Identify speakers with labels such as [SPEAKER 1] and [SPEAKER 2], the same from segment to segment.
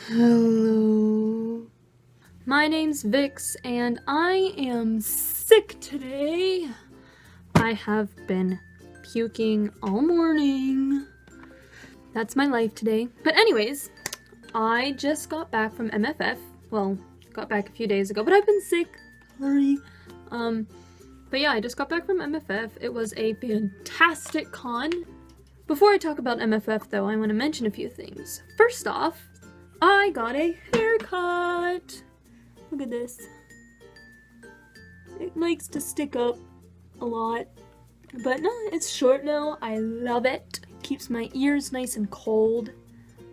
[SPEAKER 1] Hello. My name's Vix and I am sick today. I have been puking all morning. That's my life today. But anyways, I just got back from MFF. Well, got back a few days ago, but I've been sick. Sorry. But yeah, I just got back from MFF. It was a fantastic con. Before I talk about MFF though, I want to mention a few things. First off, I got a haircut. Look at this. It likes to stick up a lot, but no, it's short now. I love it. Keeps my ears nice and cold.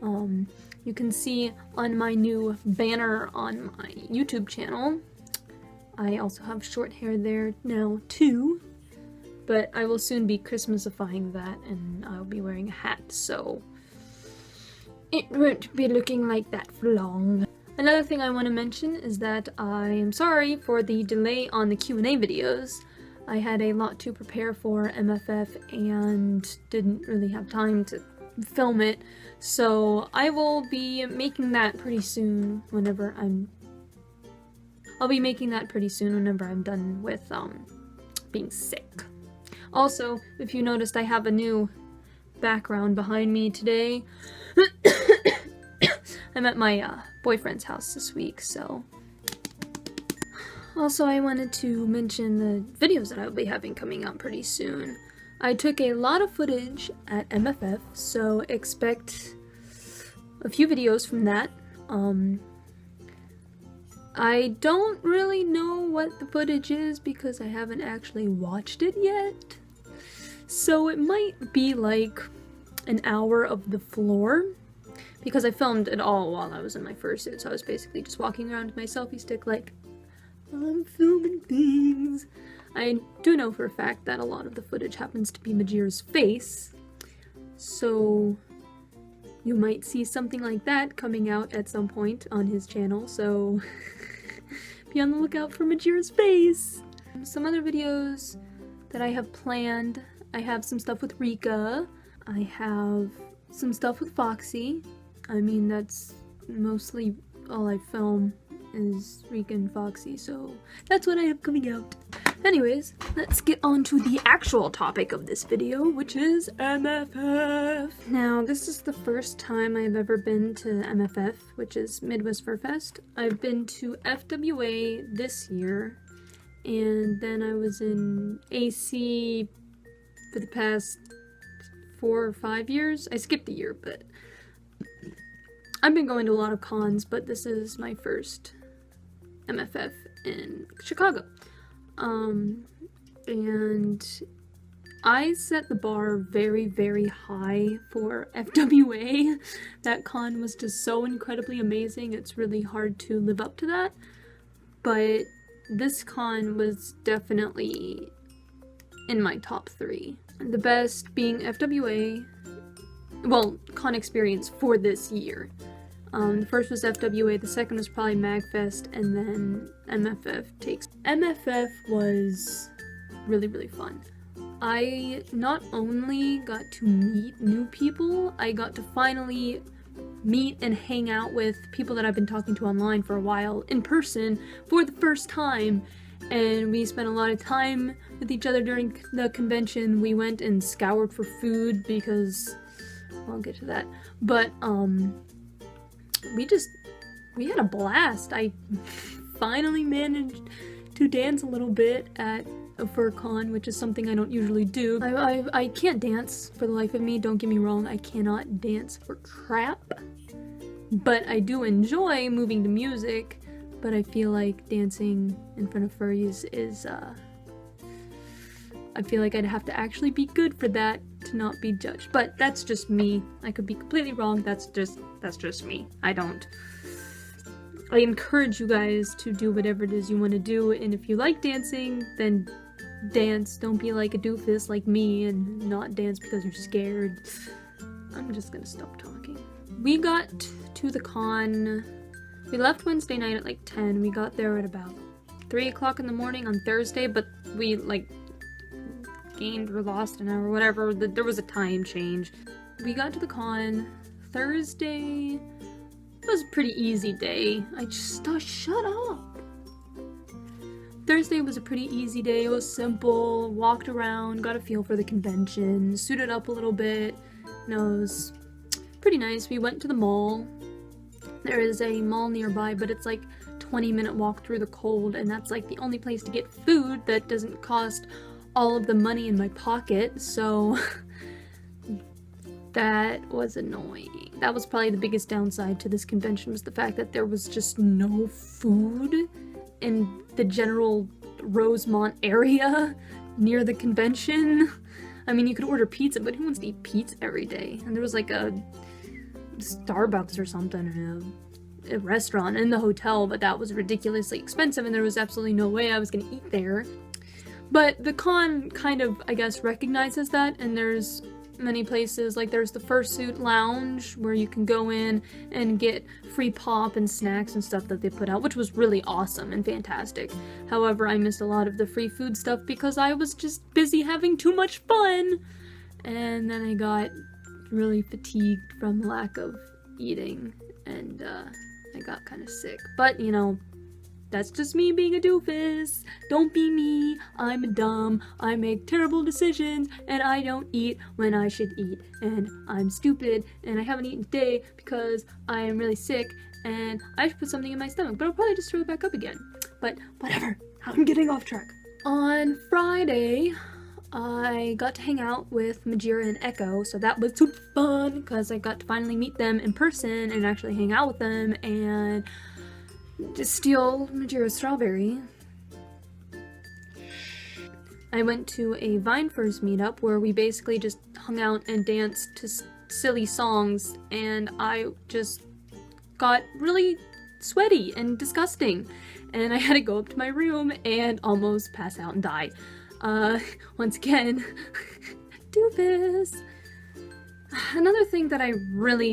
[SPEAKER 1] You can see on my new banner on my YouTube channel, I also have short hair there now too, but I will soon be Christmasifying that and I'll be wearing a hat, so it won't be looking like that for long. Another thing I want to mention is that I am sorry for the delay on the Q&A videos. I had a lot to prepare for MFF and didn't really have time to film it, so I will be making that pretty soon whenever I'm done with being sick. Also, if you noticed, I have a new background behind me today. I'm at my boyfriend's house this week, so. Also, I wanted to mention the videos that I'll be having coming out pretty soon. I took a lot of footage at MFF, so expect a few videos from that. I don't really know what the footage is because I haven't actually watched it yet. So it might be like an hour of the floor, because I filmed it all while I was in my fursuit, so I was basically just walking around with my selfie stick like, I'm filming things. I do know for a fact that a lot of the footage happens to be Majira's face, so you might see something like that coming out at some point on his channel, so be on the lookout for Majira's face. Some other videos that I have planned, I have some stuff with Rika, I have some stuff with Foxy. I mean, that's mostly all I film is Rika and Foxy, so that's what I have coming out. Anyways, let's get on to the actual topic of this video, which is MFF. Now, this is the first time I've ever been to MFF, which is Midwest FurFest. I've been to FWA this year, and then I was in AC for the past 4 or 5 years. I skipped a year, but I've been going to a lot of cons, but this is my first MFF in Chicago. And I set the bar very, very high for FWA. That con was just so incredibly amazing, it's really hard to live up to that. But this con was definitely in my top 3. The best being FWA, well, con experience for this year. The first was FWA, the second was probably MagFest, and then MFF takes. MFF was really, really fun. I not only got to meet new people, I got to finally meet and hang out with people that I've been talking to online for a while in person for the first time, and we spent a lot of time with each other during the convention. We went and scoured for food because, I'll get to that, but we had a blast. I finally managed to dance a little bit at a FurCon, which is something I don't usually do. I can't dance for the life of me, don't get me wrong, I cannot dance for crap, but I do enjoy moving to music, but I feel like dancing in front of furries is, I feel like I'd have to actually be good for that to not be judged. But that's just me. I could be completely wrong. That's just me. I encourage you guys to do whatever it is you want to do, and if you like dancing, then dance. Don't be like a doofus like me and not dance because you're scared. I'm just gonna stop talking. We got to the con. We left Wednesday night at like 10. We got there at about 3 o'clock in the morning on Thursday, but we like gained or lost an hour, whatever. There was a time change. We got to the con Thursday. It was pretty easy day. Shut up. Thursday was a pretty easy day. It was simple, walked around, got a feel for the convention, suited up a little bit. It was pretty nice. We went to the mall. There is a mall nearby, but it's like 20-minute walk through the cold, and that's like the only place to get food that doesn't cost all of the money in my pocket, so that was annoying. That was probably the biggest downside to this convention, was the fact that there was just no food in the general Rosemont area near the convention. I mean, you could order pizza, but who wants to eat pizza every day? And there was like a Starbucks or something, a restaurant in the hotel, but that was ridiculously expensive, and there was absolutely no way I was gonna eat there. But the con kind of, I guess, recognizes that, and there's many places, like there's the Fursuit Lounge, where you can go in and get free pop and snacks and stuff that they put out, which was really awesome and fantastic. However, I missed a lot of the free food stuff because I was just busy having too much fun, and then I got really fatigued from lack of eating, and I got kind of sick. But, you know, that's just me being a doofus. Don't be me. I'm dumb. I make terrible decisions, and I don't eat when I should eat. And I'm stupid, and I haven't eaten today because I am really sick, and I should put something in my stomach, but I'll probably just throw it back up again. But whatever. I'm getting off track. On Friday, I got to hang out with Majira and Echo, so that was super fun because I got to finally meet them in person and actually hang out with them and just steal Majira's strawberry. I went to a VineFur's meetup where we basically just hung out and danced to silly songs, and I just got really sweaty and disgusting, and I had to go up to my room and almost pass out and die. Once again, doofus. Another thing that I really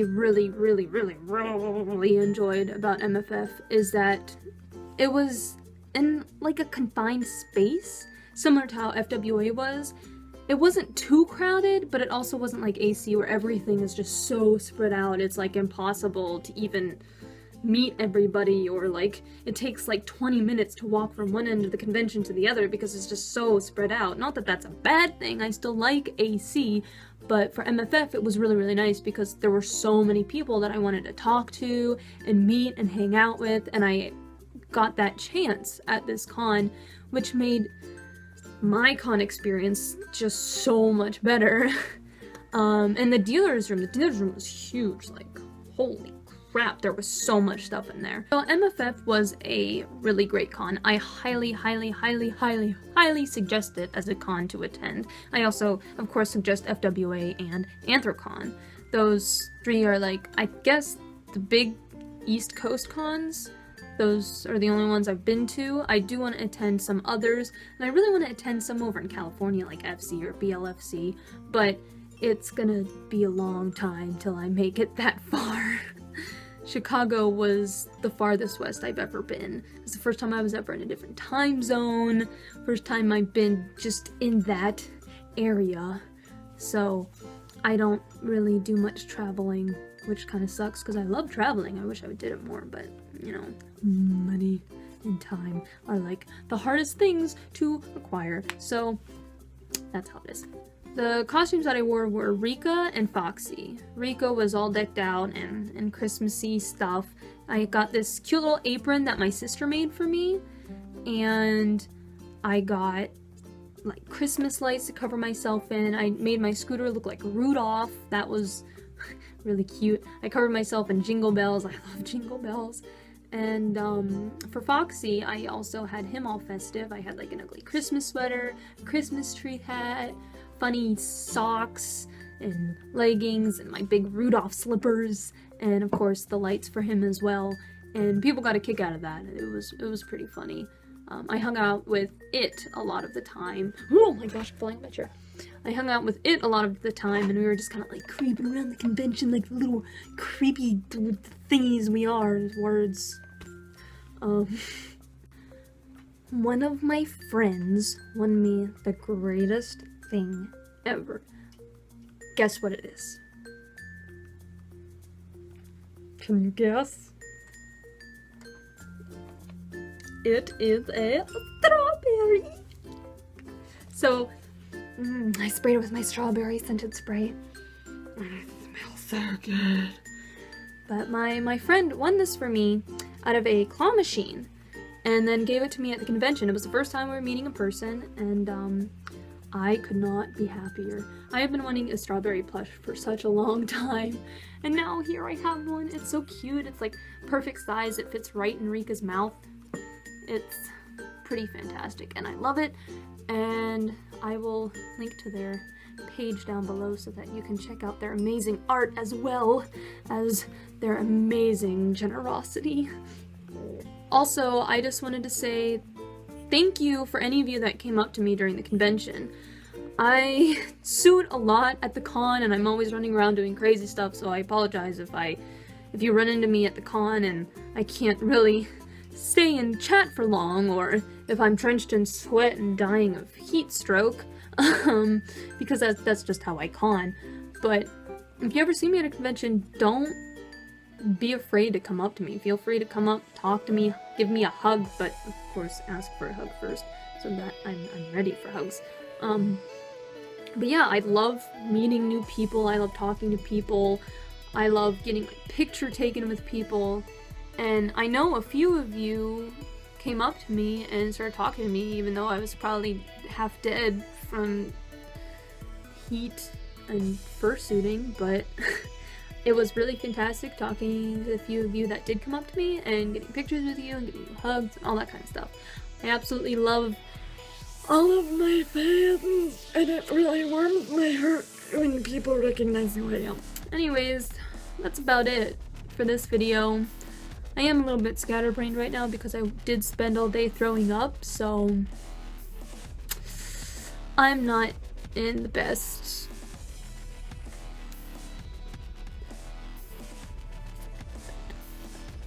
[SPEAKER 1] enjoyed about MFF is that it was in like a confined space, similar to how FWA was. It wasn't too crowded, but it also wasn't like AC where everything is just so spread out. It's like impossible to even meet everybody, or like it takes like 20 minutes to walk from one end of the convention to the other because it's just so spread out. Not that that's a bad thing, I still like AC, but for MFF it was really nice because there were so many people that I wanted to talk to and meet and hang out with, and I got that chance at this con, which made my con experience just so much better. And the dealer's room was huge, like holy crap, there was so much stuff in there. So MFF was a really great con. I highly suggest it as a con to attend. I also, of course, suggest FWA and Anthrocon. Those three are like, I guess, the big East Coast cons. Those are the only ones I've been to. I do want to attend some others, and I really want to attend some over in California, like FC or BLFC, but it's gonna be a long time till I make it that far. Chicago was the farthest west I've ever been. It was the first time I was ever in a different time zone. First time I've been just in that area. So I don't really do much traveling, which kind of sucks because I love traveling. I wish I did it more, but you know, money and time are like the hardest things to acquire. So that's how it is. The costumes that I wore were Rika and Foxy. Rika was all decked out and Christmassy stuff. I got this cute little apron that my sister made for me, and I got like Christmas lights to cover myself in. I made my scooter look like Rudolph. That was really cute. I covered myself in jingle bells. I love jingle bells. And for Foxy, I also had him all festive. I had like an ugly Christmas sweater, Christmas tree hat, funny socks and leggings, and my big Rudolph slippers, and of course the lights for him as well. And people got a kick out of that. It was pretty funny. I hung out with it a lot of the time. Oh my gosh, I'm falling on my chair. I hung out with it a lot of the time, and we were just kind of like creeping around the convention like little creepy thingies we are. Words. One of my friends won me the greatest thing ever. Guess what it is? Can you guess? it is a strawberry. So, I sprayed it with my strawberry scented spray. And it smells so good. But my friend won this for me out of a claw machine and then gave it to me at the convention. It was the first time we were meeting in person, and I could not be happier. I have been wanting a strawberry plush for such a long time, and now here I have one. It's so cute. It's like perfect size. It fits right in Rika's mouth. It's pretty fantastic, and I love it. And I will link to their page down below so that you can check out their amazing art as well as their amazing generosity. Also, I just wanted to say thank you for any of you that came up to me during the convention. I suit a lot at the con and I'm always running around doing crazy stuff, so I apologize if you run into me at the con and I can't really stay and chat for long, or if I'm drenched in sweat and dying of heat stroke, because that's just how I con. But if you ever see me at a convention, don't be afraid to come up to me. Feel free to come up, talk to me, give me a hug, but of course ask for a hug first so that I'm ready for hugs. But yeah, I love meeting new people, I love talking to people, I love getting my picture taken with people, and I know a few of you came up to me and started talking to me even though I was probably half dead from heat and fursuiting, but it was really fantastic talking to a few of you that did come up to me and getting pictures with you and giving you hugs and all that kind of stuff. I absolutely love all of my fans, and it really warms my heart when people recognize who I am. Anyways, that's about it for this video. I am a little bit scatterbrained right now because I did spend all day throwing up, so I'm not in the best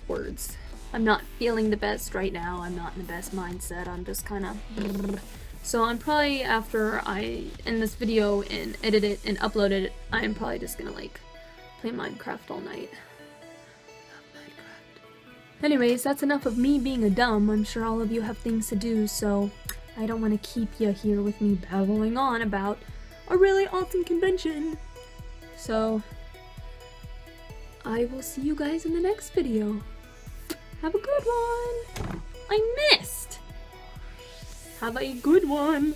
[SPEAKER 1] words. I'm not feeling the best right now. I'm not in the best mindset. I'm just kind of... So I'm probably, after I end this video and edit it and upload it, I'm probably just gonna like play Minecraft all night. Anyways, that's enough of me being a dumb. I'm sure all of you have things to do, so I don't want to keep you here with me babbling on about a really awesome convention. So I will see you guys in the next video. Have a good one. I missed. Have a good one.